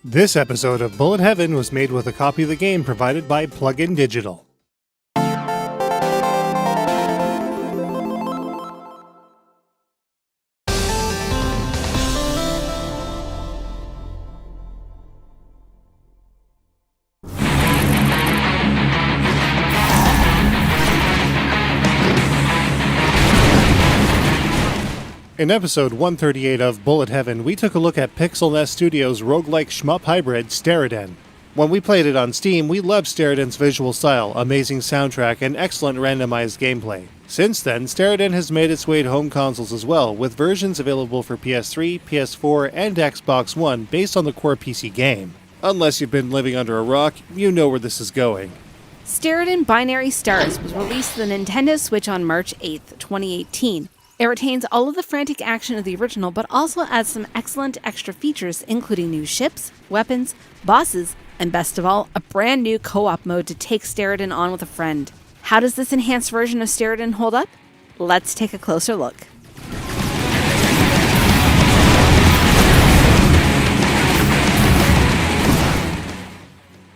This episode of Bullet Heaven was made with a copy of the game provided by Plugin Digital. In episode 138 of Bullet Heaven, we took a look at Pixel Nest Studios' roguelike shmup hybrid, Steredenn. When we played it on Steam, we loved Steredenn's visual style, amazing soundtrack, and excellent randomized gameplay. Since then, Steredenn has made its way to home consoles as well, with versions available for PS3, PS4, and Xbox One based on the core PC game. Unless you've been living under a rock, you know where this is going. Steredenn Binary Stars was released to the Nintendo Switch on March 8th, 2018. It retains all of the frantic action of the original, but also adds some excellent extra features, including new ships, weapons, bosses, and best of all, a brand new co-op mode to take Steredenn on with a friend. How does this enhanced version of Steredenn hold up? Let's take a closer look.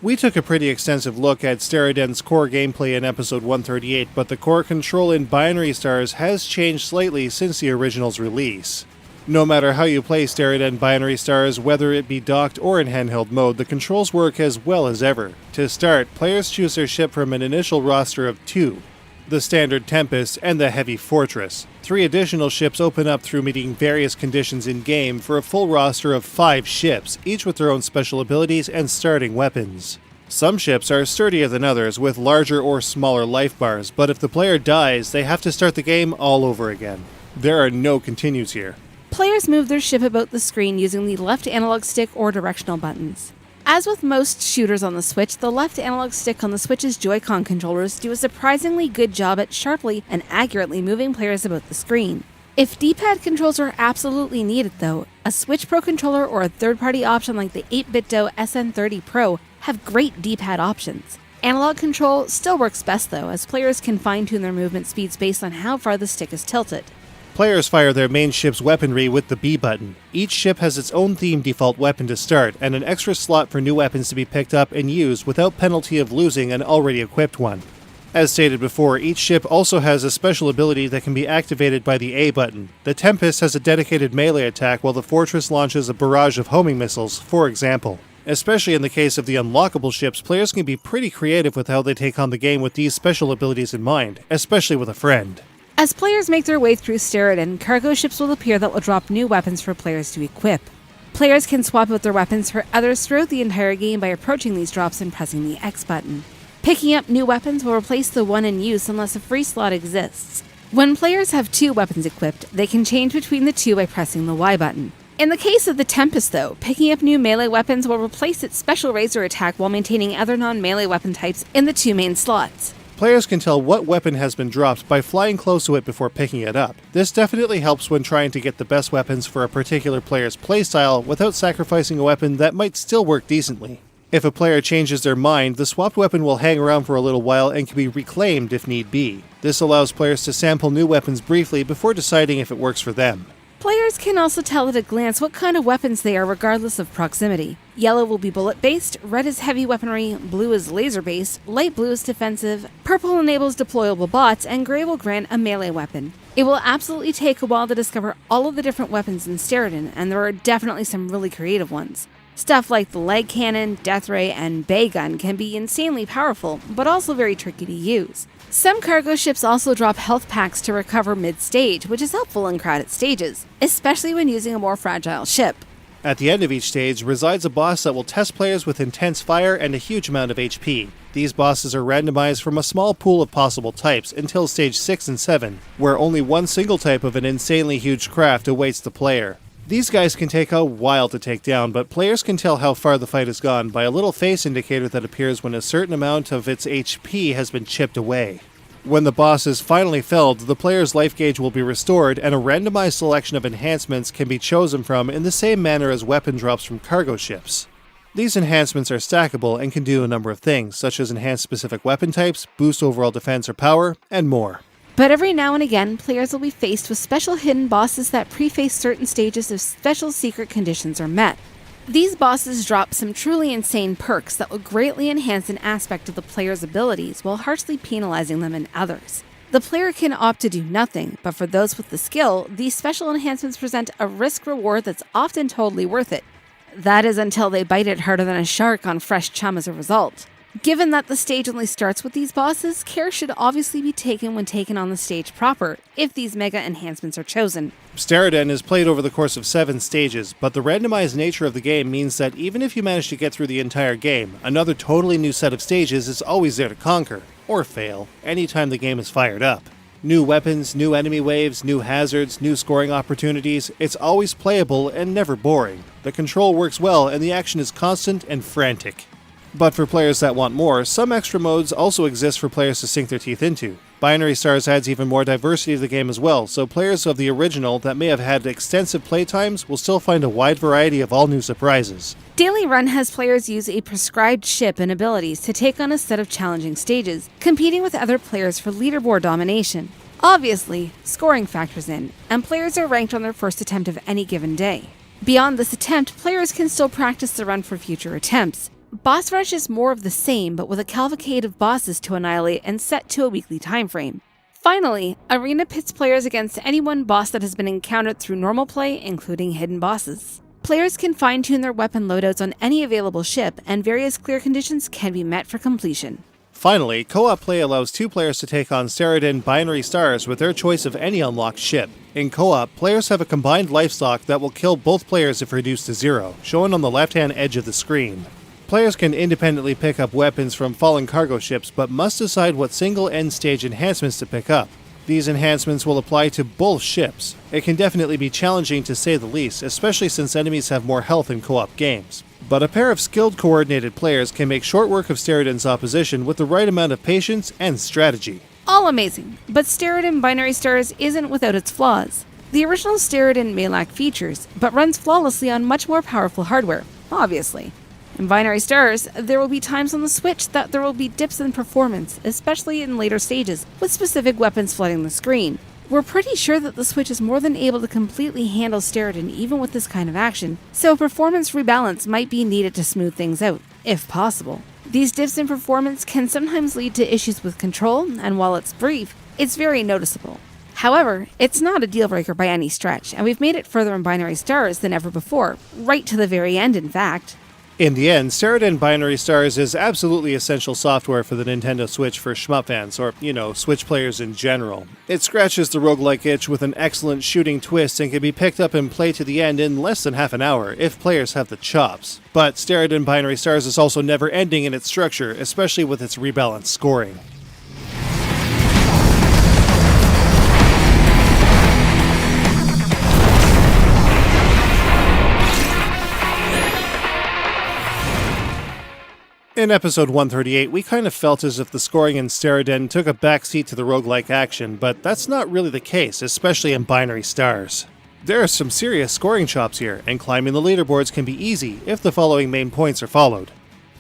We took a pretty extensive look at Steredenn's core gameplay in episode 138, but the core control in Binary Stars has changed slightly since the original's release. No matter how you play Steredenn Binary Stars, whether it be docked or in handheld mode, the controls work as well as ever. To start, players choose their ship from an initial roster of 2. The Standard Tempest and the Heavy Fortress. 3 additional ships open up through meeting various conditions in-game for a full roster of 5 ships, each with their own special abilities and starting weapons. Some ships are sturdier than others, with larger or smaller life bars, but if the player dies, they have to start the game all over again. There are no continues here. Players move their ship about the screen using the left analog stick or directional buttons. As with most shooters on the Switch, the left analog stick on the Switch's Joy-Con controllers do a surprisingly good job at sharply and accurately moving players about the screen. If D-pad controls are absolutely needed though, a Switch Pro controller or a third-party option like the 8BitDo SN30 Pro have great D-pad options. Analog control still works best though, as players can fine-tune their movement speeds based on how far the stick is tilted. Players fire their main ship's weaponry with the B button. Each ship has its own themed default weapon to start, and an extra slot for new weapons to be picked up and used without penalty of losing an already equipped one. As stated before, each ship also has a special ability that can be activated by the A button. The Tempest has a dedicated melee attack, while the Fortress launches a barrage of homing missiles, for example. Especially in the case of the unlockable ships, players can be pretty creative with how they take on the game with these special abilities in mind, especially with a friend. As players make their way through Steredenn, cargo ships will appear that will drop new weapons for players to equip. Players can swap out their weapons for others throughout the entire game by approaching these drops and pressing the X button. Picking up new weapons will replace the one in use unless a free slot exists. When players have 2 weapons equipped, they can change between the 2 by pressing the Y button. In the case of the Tempest though, picking up new melee weapons will replace its special razor attack while maintaining other non-melee weapon types in the 2 main slots. Players can tell what weapon has been dropped by flying close to it before picking it up. This definitely helps when trying to get the best weapons for a particular player's playstyle without sacrificing a weapon that might still work decently. If a player changes their mind, the swapped weapon will hang around for a little while and can be reclaimed if need be. This allows players to sample new weapons briefly before deciding if it works for them. Players can also tell at a glance what kind of weapons they are regardless of proximity. Yellow will be bullet-based, red is heavy weaponry, blue is laser-based, light blue is defensive, purple enables deployable bots, and gray will grant a melee weapon. It will absolutely take a while to discover all of the different weapons in Steredenn, and there are definitely some really creative ones. Stuff like the leg cannon, death ray, and bay gun can be insanely powerful, but also very tricky to use. Some cargo ships also drop health packs to recover mid-stage, which is helpful in crowded stages, especially when using a more fragile ship. At the end of each stage resides a boss that will test players with intense fire and a huge amount of HP. These bosses are randomized from a small pool of possible types until stage 6 and 7, where only one single type of an insanely huge craft awaits the player. These guys can take a while to take down, but players can tell how far the fight has gone by a little face indicator that appears when a certain amount of its HP has been chipped away. When the boss is finally felled, the player's life gauge will be restored, and a randomized selection of enhancements can be chosen from in the same manner as weapon drops from cargo ships. These enhancements are stackable and can do a number of things, such as enhance specific weapon types, boost overall defense or power, and more. But every now and again, players will be faced with special hidden bosses that preface certain stages if special secret conditions are met. These bosses drop some truly insane perks that will greatly enhance an aspect of the player's abilities while harshly penalizing them in others. The player can opt to do nothing, but for those with the skill, these special enhancements present a risk-reward that's often totally worth it. That is until they bite it harder than a shark on fresh chum as a result. Given that the stage only starts with these bosses, care should obviously be taken when taken on the stage proper, if these mega enhancements are chosen. Steredenn is played over the course of 7 stages, but the randomized nature of the game means that even if you manage to get through the entire game, another totally new set of stages is always there to conquer, or fail, anytime the game is fired up. New weapons, new enemy waves, new hazards, new scoring opportunities, it's always playable and never boring. The control works well and the action is constant and frantic. But for players that want more, some extra modes also exist for players to sink their teeth into. Binary Stars adds even more diversity to the game as well, so players of the original that may have had extensive playtimes will still find a wide variety of all new surprises. Daily Run has players use a prescribed ship and abilities to take on a set of challenging stages, competing with other players for leaderboard domination. Obviously, scoring factors in, and players are ranked on their first attempt of any given day. Beyond this attempt, players can still practice the run for future attempts. Boss Rush is more of the same, but with a cavalcade of bosses to annihilate and set to a weekly time frame. Finally, Arena pits players against any one boss that has been encountered through normal play, including hidden bosses. Players can fine-tune their weapon loadouts on any available ship, and various clear conditions can be met for completion. Finally, co-op play allows 2 players to take on Steredenn Binary Stars with their choice of any unlocked ship. In co-op, players have a combined life stock that will kill both players if reduced to 0, shown on the left-hand edge of the screen. Players can independently pick up weapons from fallen cargo ships, but must decide what single end-stage enhancements to pick up. These enhancements will apply to both ships. It can definitely be challenging to say the least, especially since enemies have more health in co-op games. But a pair of skilled coordinated players can make short work of Steredenn's opposition with the right amount of patience and strategy. All amazing, but Steredenn Binary Stars isn't without its flaws. The original Steredenn may lack features, but runs flawlessly on much more powerful hardware, obviously. In Binary Stars, there will be times on the Switch that there will be dips in performance, especially in later stages, with specific weapons flooding the screen. We're pretty sure that the Switch is more than able to completely handle Steredenn even with this kind of action, so a performance rebalance might be needed to smooth things out, if possible. These dips in performance can sometimes lead to issues with control, and while it's brief, it's very noticeable. However, it's not a deal breaker by any stretch, and we've made it further in Binary Stars than ever before, right to the very end in fact. In the end, Steredenn Binary Stars is absolutely essential software for the Nintendo Switch for Shmup fans, or, Switch players in general. It scratches the roguelike itch with an excellent shooting twist and can be picked up and played to the end in less than half an hour, if players have the chops. But Steredenn Binary Stars is also never ending in its structure, especially with its rebalanced scoring. In episode 138, we kind of felt as if the scoring in Steredenn took a backseat to the roguelike action, but that's not really the case, especially in Binary Stars. There are some serious scoring chops here, and climbing the leaderboards can be easy if the following main points are followed.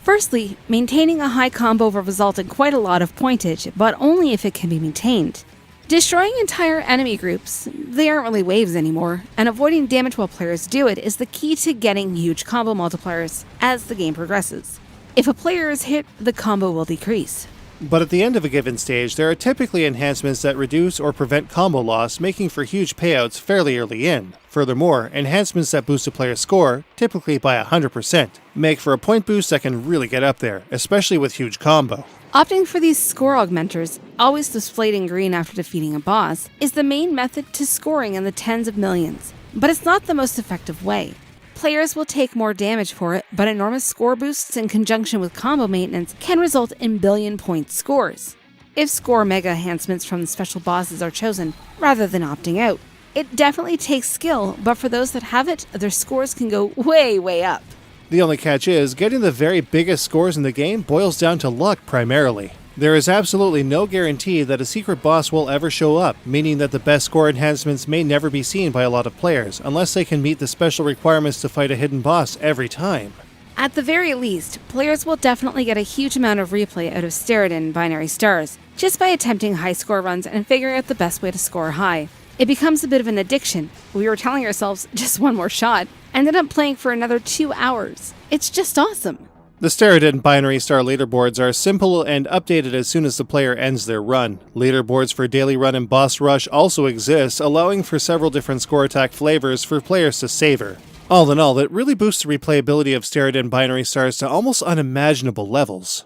Firstly, maintaining a high combo will result in quite a lot of pointage, but only if it can be maintained. Destroying entire enemy groups, they aren't really waves anymore, and avoiding damage while players do it is the key to getting huge combo multipliers as the game progresses. If a player is hit, the combo will decrease. But at the end of a given stage, there are typically enhancements that reduce or prevent combo loss, making for huge payouts fairly early in. Furthermore, enhancements that boost a player's score, typically by 100%, make for a point boost that can really get up there, especially with huge combo. Opting for these score augmenters, always displayed in green after defeating a boss, is the main method to scoring in the tens of millions. But it's not the most effective way. Players will take more damage for it, but enormous score boosts in conjunction with combo maintenance can result in billion-point scores. If score mega enhancements from the special bosses are chosen, rather than opting out. It definitely takes skill, but for those that have it, their scores can go way, way up. The only catch is, getting the very biggest scores in the game boils down to luck primarily. There is absolutely no guarantee that a secret boss will ever show up, meaning that the best score enhancements may never be seen by a lot of players, unless they can meet the special requirements to fight a hidden boss every time. At the very least, players will definitely get a huge amount of replay out of Steredenn Binary Stars, just by attempting high score runs and figuring out the best way to score high. It becomes a bit of an addiction. We were telling ourselves, just one more shot. Ended up playing for another 2 hours. It's just awesome. The Steredenn binary star leaderboards are simple and updated as soon as the player ends their run. Leaderboards for daily run and boss rush also exist, allowing for several different score attack flavors for players to savor. All in all, it really boosts the replayability of Steredenn binary stars to almost unimaginable levels.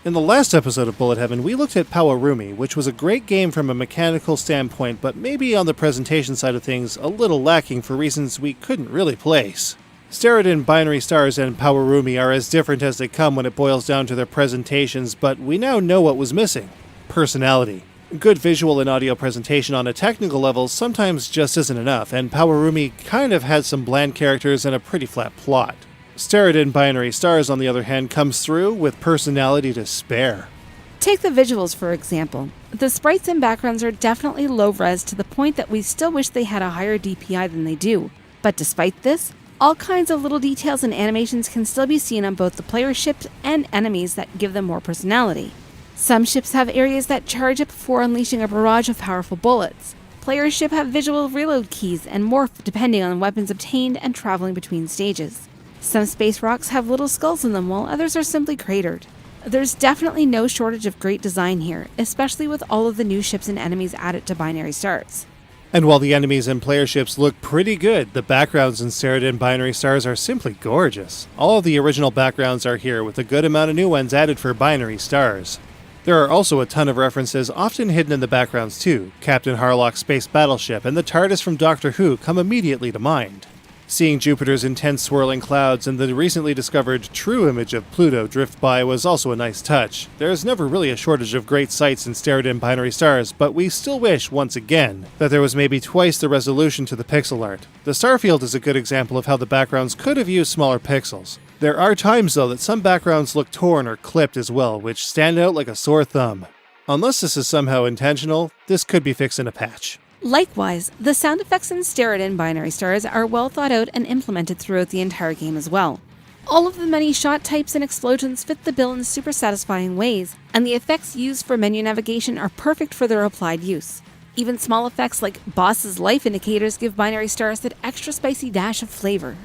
In the last episode of Bullet Heaven, we looked at Powerumi, which was a great game from a mechanical standpoint, but maybe on the presentation side of things, a little lacking for reasons we couldn't really place. Steredenn binary stars and Powerumi are as different as they come when it boils down to their presentations, but we now know what was missing: personality. Good visual and audio presentation on a technical level sometimes just isn't enough, and Powerumi kind of had some bland characters and a pretty flat plot. Steredenn binary stars, on the other hand, comes through with personality to spare. Take the visuals, for example. The sprites and backgrounds are definitely low-res to the point that we still wish they had a higher DPI than they do. But despite this, all kinds of little details and animations can still be seen on both the player's ships and enemies that give them more personality. Some ships have areas that charge up before unleashing a barrage of powerful bullets. Players' ships have visual reload keys and morph depending on weapons obtained and traveling between stages. Some space rocks have little skulls in them, while others are simply cratered. There's definitely no shortage of great design here, especially with all of the new ships and enemies added to binary stars. And while the enemies and player ships look pretty good, the backgrounds in Steredenn binary stars are simply gorgeous. All of the original backgrounds are here, with a good amount of new ones added for binary stars. There are also a ton of references often hidden in the backgrounds too. Captain Harlock's space battleship and the TARDIS from Doctor Who come immediately to mind. Seeing Jupiter's intense swirling clouds and the recently discovered true image of Pluto drift by was also a nice touch. There's never really a shortage of great sights in Steredenn binary stars, but we still wish, once again, that there was maybe twice the resolution to the pixel art. The starfield is a good example of how the backgrounds could have used smaller pixels. There are times, though, that some backgrounds look torn or clipped as well, which stand out like a sore thumb. Unless this is somehow intentional, this could be fixed in a patch. Likewise, the sound effects in Steredenn binary stars are well thought out and implemented throughout the entire game as well. All of the many shot types and explosions fit the bill in super satisfying ways, and the effects used for menu navigation are perfect for their applied use. Even small effects like boss's life indicators give binary stars that extra spicy dash of flavor.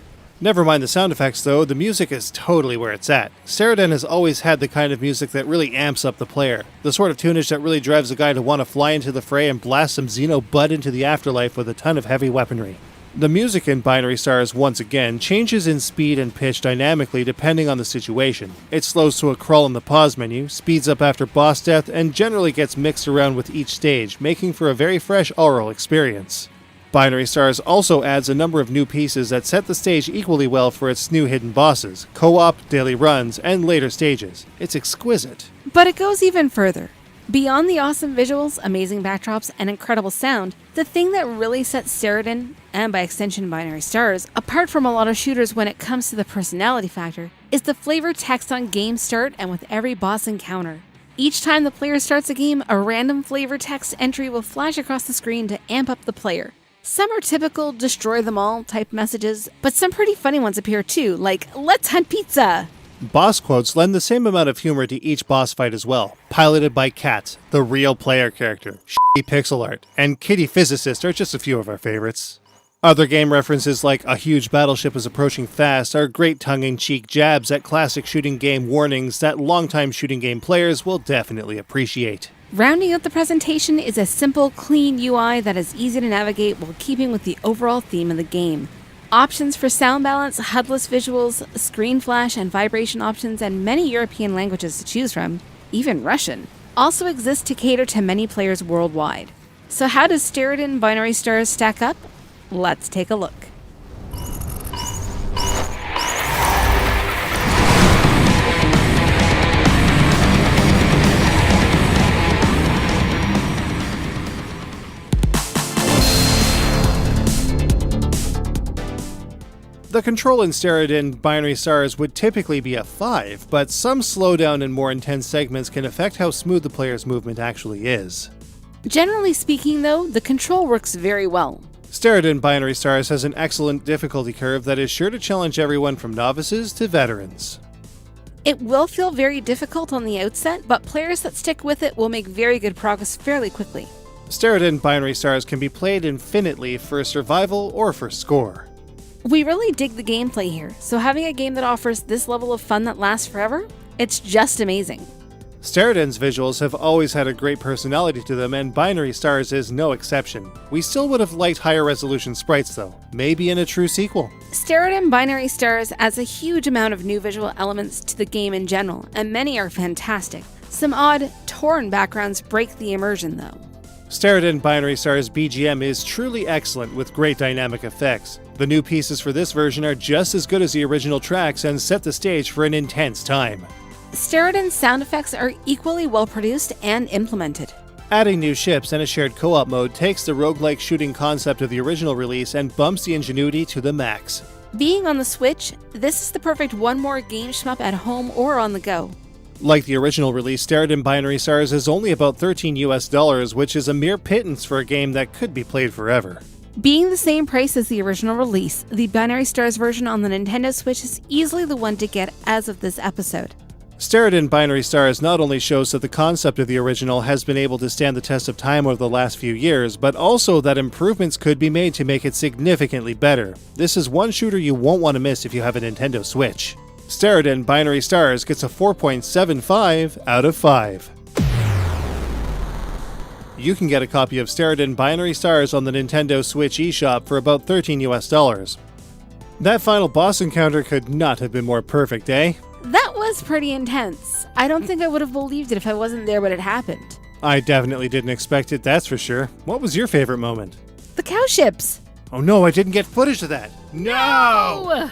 Never mind the sound effects though, the music is totally where it's at. Steredenn has always had the kind of music that really amps up the player. The sort of tunage that really drives a guy to want to fly into the fray and blast some Xeno butt into the afterlife with a ton of heavy weaponry. The music in binary stars, once again, changes in speed and pitch dynamically depending on the situation. It slows to a crawl in the pause menu, speeds up after boss death, and generally gets mixed around with each stage, making for a very fresh aural experience. Binary Stars also adds a number of new pieces that set the stage equally well for its new hidden bosses, co-op, daily runs, and later stages. It's exquisite. But it goes even further. Beyond the awesome visuals, amazing backdrops, and incredible sound, the thing that really sets Steredenn, and by extension Binary Stars, apart from a lot of shooters when it comes to the personality factor, is the flavor text on game start and with every boss encounter. Each time the player starts a game, a random flavor text entry will flash across the screen to amp up the player. Some are typical destroy them all type messages, but some pretty funny ones appear too, like let's hunt pizza! Boss quotes lend the same amount of humor to each boss fight as well. Piloted by Cat, the real player character, shitty pixel art, and Kitty Physicist are just a few of our favorites. Other game references like a huge battleship is approaching fast are great tongue-in-cheek jabs at classic shooting game warnings that longtime shooting game players will definitely appreciate. Rounding out the presentation is a simple, clean UI that is easy to navigate while keeping with the overall theme of the game. Options for sound balance, HUD-less visuals, screen flash and vibration options, and many European languages to choose from, even Russian, also exist to cater to many players worldwide. So how does Steredenn Binary Stars stack up? Let's take a look. The control in Steredenn Binary Stars would typically be a 5, but some slowdown in more intense segments can affect how smooth the player's movement actually is. Generally speaking though, the control works very well. Steredenn Binary Stars has an excellent difficulty curve that is sure to challenge everyone from novices to veterans. It will feel very difficult on the outset, but players that stick with it will make very good progress fairly quickly. Steredenn Binary Stars can be played infinitely for survival or for score. We really dig the gameplay here, so having a game that offers this level of fun that lasts forever, it's just amazing. Steredenn's visuals have always had a great personality to them, and Binary Stars is no exception. We still would have liked higher resolution sprites though, maybe in a true sequel. Steredenn Binary Stars adds a huge amount of new visual elements to the game in general, and many are fantastic. Some odd, torn backgrounds break the immersion though. Steredenn Binary Stars BGM is truly excellent with great dynamic effects. The new pieces for this version are just as good as the original tracks and set the stage for an intense time. Steredenn's sound effects are equally well produced and implemented. Adding new ships and a shared co-op mode takes the roguelike shooting concept of the original release and bumps the ingenuity to the max. Being on the Switch, this is the perfect one more game shmup at home or on the go. Like the original release, Steredenn Binary Stars is only about $13, which is a mere pittance for a game that could be played forever. Being the same price as the original release, the Binary Stars version on the Nintendo Switch is easily the one to get as of this episode. Steredenn Binary Stars not only shows that the concept of the original has been able to stand the test of time over the last few years, but also that improvements could be made to make it significantly better. This is one shooter you won't want to miss if you have a Nintendo Switch. Steredenn Binary Stars gets a 4.75 out of 5. You can get a copy of Steredenn Binary Stars on the Nintendo Switch eShop for about $13. That final boss encounter could not have been more perfect, eh? That was pretty intense. I don't think I would have believed it if I wasn't there when it happened. I definitely didn't expect it, that's for sure. What was your favorite moment? The cow ships! Oh no, I didn't get footage of that! No!